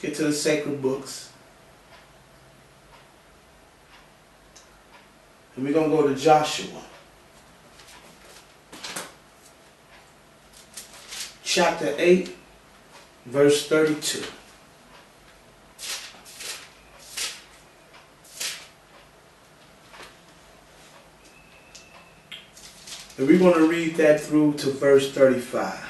Get to the sacred books. And we're going to go to Joshua. Chapter 8, verse 32. And we're going to read that through to verse 35.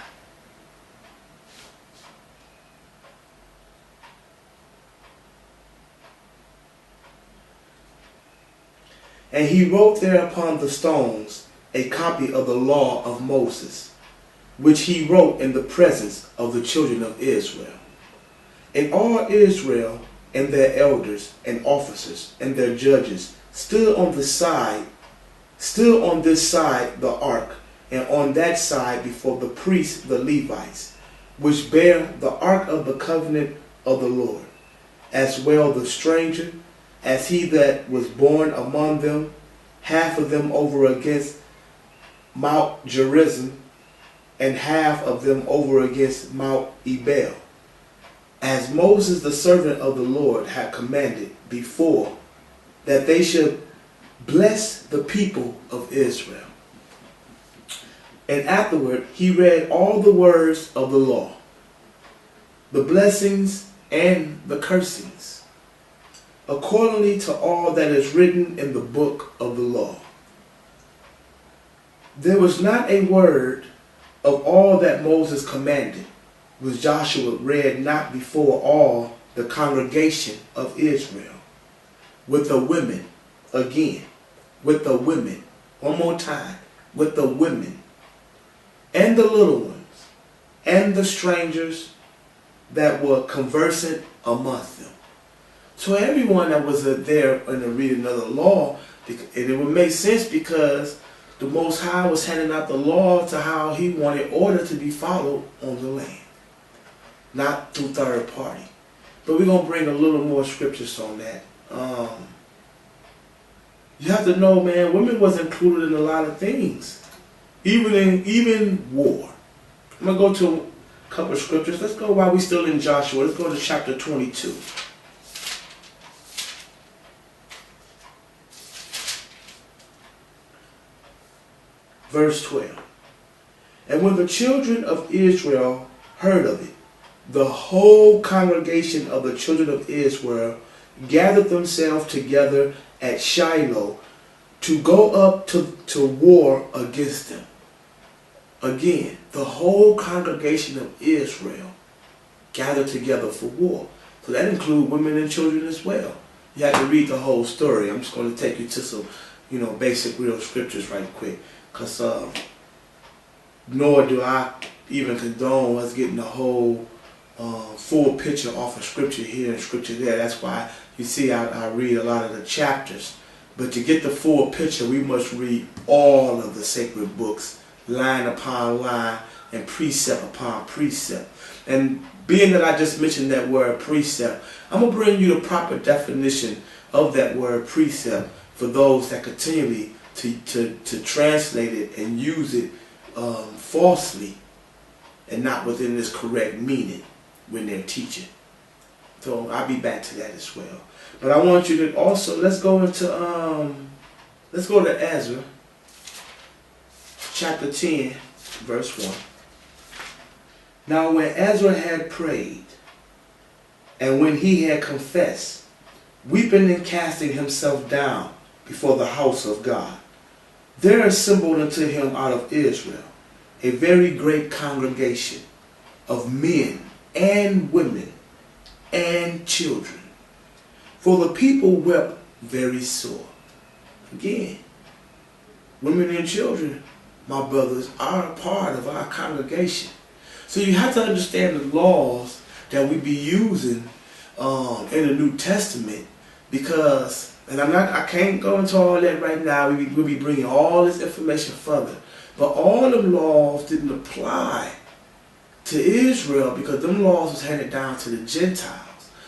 And he wrote there upon the stones a copy of the law of Moses, which he wrote in the presence of the children of Israel. And all Israel and their elders and officers and their judges stood on this side the ark, and on that side before the priests the Levites, which bear the ark of the covenant of the Lord, as well the stranger as he that was born among them, half of them over against Mount Gerizim, and half of them over against Mount Ebal, as Moses the servant of the Lord had commanded before, that they should bless the people of Israel. And afterward he read all the words of the law, the blessings and the cursings, accordingly to all that is written in the book of the law. There was not a word of all that Moses commanded which Joshua read not before all the congregation of Israel, with the women, again, with the women, one more time, with the women, and the little ones, and the strangers that were conversant amongst them. So everyone that was there in the reading of the law, and it would make sense because the Most High was handing out the law to how he wanted order to be followed on the land, not through third party. But we're going to bring a little more scriptures on that. You have to know, man, women was included in a lot of things, even war. I'm going to go to a couple of scriptures. Let's go while we're still in Joshua. Let's go to chapter 22. Verse 12. And when the children of Israel heard of it, the whole congregation of the children of Israel gathered themselves together at Shiloh to go up to war against them. Again, the whole congregation of Israel gathered together for war. So that includes women and children as well. You have to read the whole story. I'm just going to take you to some, basic real scriptures right quick. Because nor do I even condone us getting the whole full picture off of scripture here and scripture there. That's why you see I read a lot of the chapters. But to get the full picture, we must read all of the sacred books, line upon line and precept upon precept. And being that I just mentioned that word precept, I'm going to bring you the proper definition of that word precept for those that continually to translate it and use it falsely and not within this correct meaning when they're teaching. So I'll be back to that as well. But I want you to also, let's go to Ezra, chapter 10, verse 1. Now when Ezra had prayed, and when he had confessed, weeping and casting himself down before the house of God, there assembled unto him out of Israel a very great congregation of men and women and children. For the people wept very sore. Again, women and children, my brothers, are a part of our congregation. So you have to understand the laws that we be using in the New Testament, because, and I can't go into all that right now. We'll be bringing all this information further. But all the laws didn't apply to Israel because them laws was handed down to the Gentiles.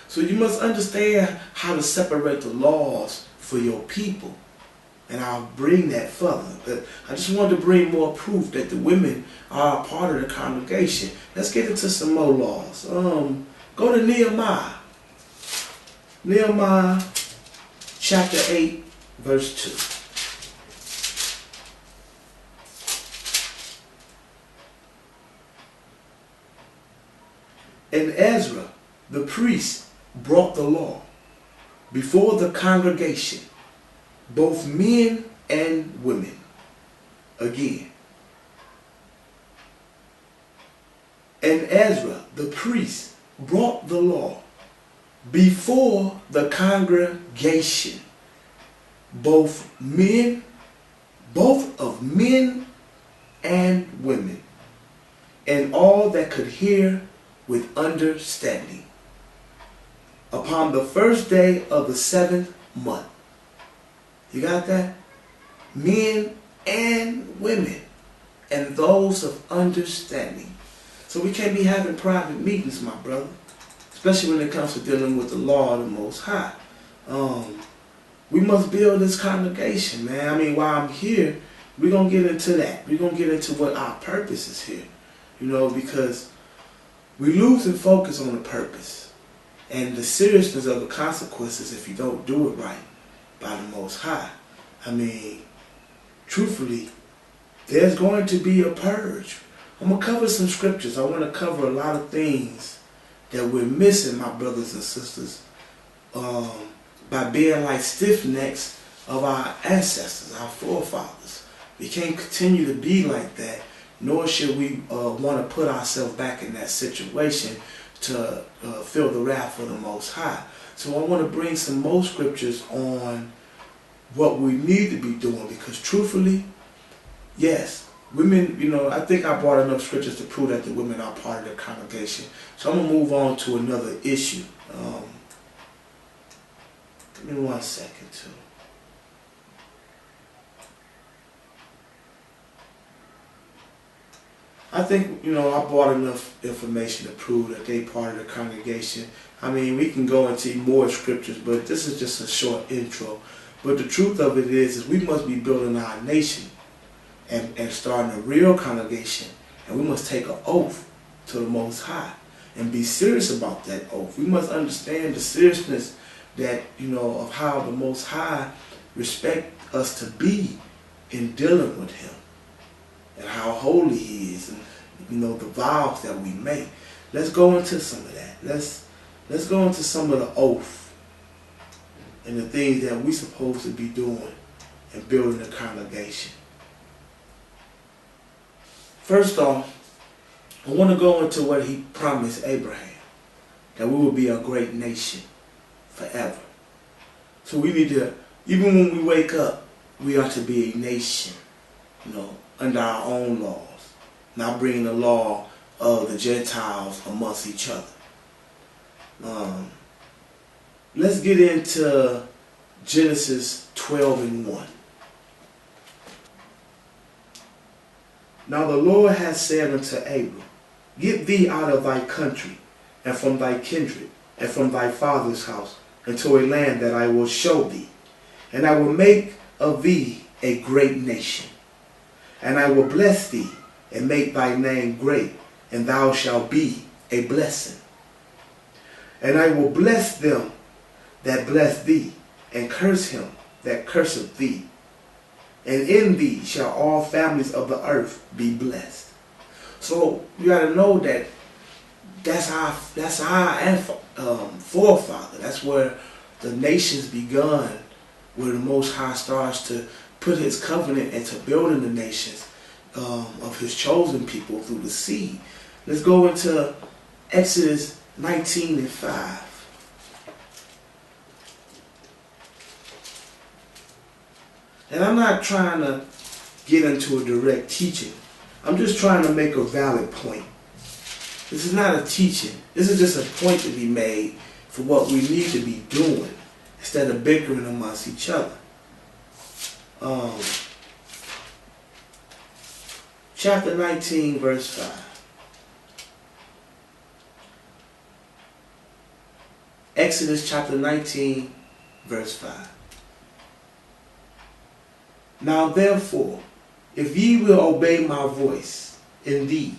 So you must understand how to separate the laws for your people. And I'll bring that further. But I just wanted to bring more proof that the women are a part of the congregation. Let's get into some more laws. Go to Nehemiah. Nehemiah chapter 8, verse 2. And Ezra, the priest, brought the law before the congregation, both men and women. Again. And Ezra, the priest, brought the law before the congregation, both of men and women, and all that could hear with understanding, upon the first day of the 7th month. You got that? Men and women, and those of understanding. So we can't be having private meetings, my brother, especially when it comes to dealing with the law of the Most High. We must build this congregation, man. I mean, while I'm here, we're going to get into that. We're going to get into what our purpose is here, because we losing focus on the purpose and the seriousness of the consequences if you don't do it right by the Most High. I mean, truthfully, there's going to be a purge. I'm going to cover some scriptures. I want to cover a lot of things that we're missing, my brothers and sisters, by being like stiff necks of our ancestors, our forefathers. We can't continue to be like that, nor should we want to put ourselves back in that situation to feel the wrath of the Most High. So I want to bring some more scriptures on what we need to be doing, because truthfully, yes, women, I think I brought enough scriptures to prove that the women are part of the congregation. So I'm going to move on to another issue. Give me 1 second, too. I think, I brought enough information to prove that they part of the congregation. I mean, we can go into more scriptures, but this is just a short intro. But the truth of it is we must be building our nation and starting a real congregation. And we must take an oath to the Most High and be serious about that oath. We must understand the seriousness that, of how the Most High respect us to be in dealing with Him, and how holy He is, and the vows that we make. Let's go into some of that. Let's go into some of the oath and the things that we're supposed to be doing and building a congregation. First off, I want to go into what He promised Abraham, that we will be a great nation forever. So we need to, even when we wake up, we are to be a nation, under our own laws, not bringing the law of the Gentiles amongst each other. Let's get into Genesis 12:1. Now the Lord has said unto Abram, Get thee out of thy country, and from thy kindred, and from thy father's house, into a land that I will show thee. And I will make of thee a great nation. And I will bless thee, and make thy name great, and thou shalt be a blessing. And I will bless them that bless thee, and curse him that curseth thee. And in thee shall all families of the earth be blessed. So you got to know that that's our forefather. That's where the nations begun, where the Most High starts to put His covenant into building the nations of His chosen people through the seed. Let's go into Exodus 19:5. And I'm not trying to get into a direct teaching. I'm just trying to make a valid point. This is not a teaching. This is just a point to be made for what we need to be doing instead of bickering amongst each other. Chapter 19, verse 5. Exodus chapter 19, verse 5. Now therefore, if ye will obey my voice indeed,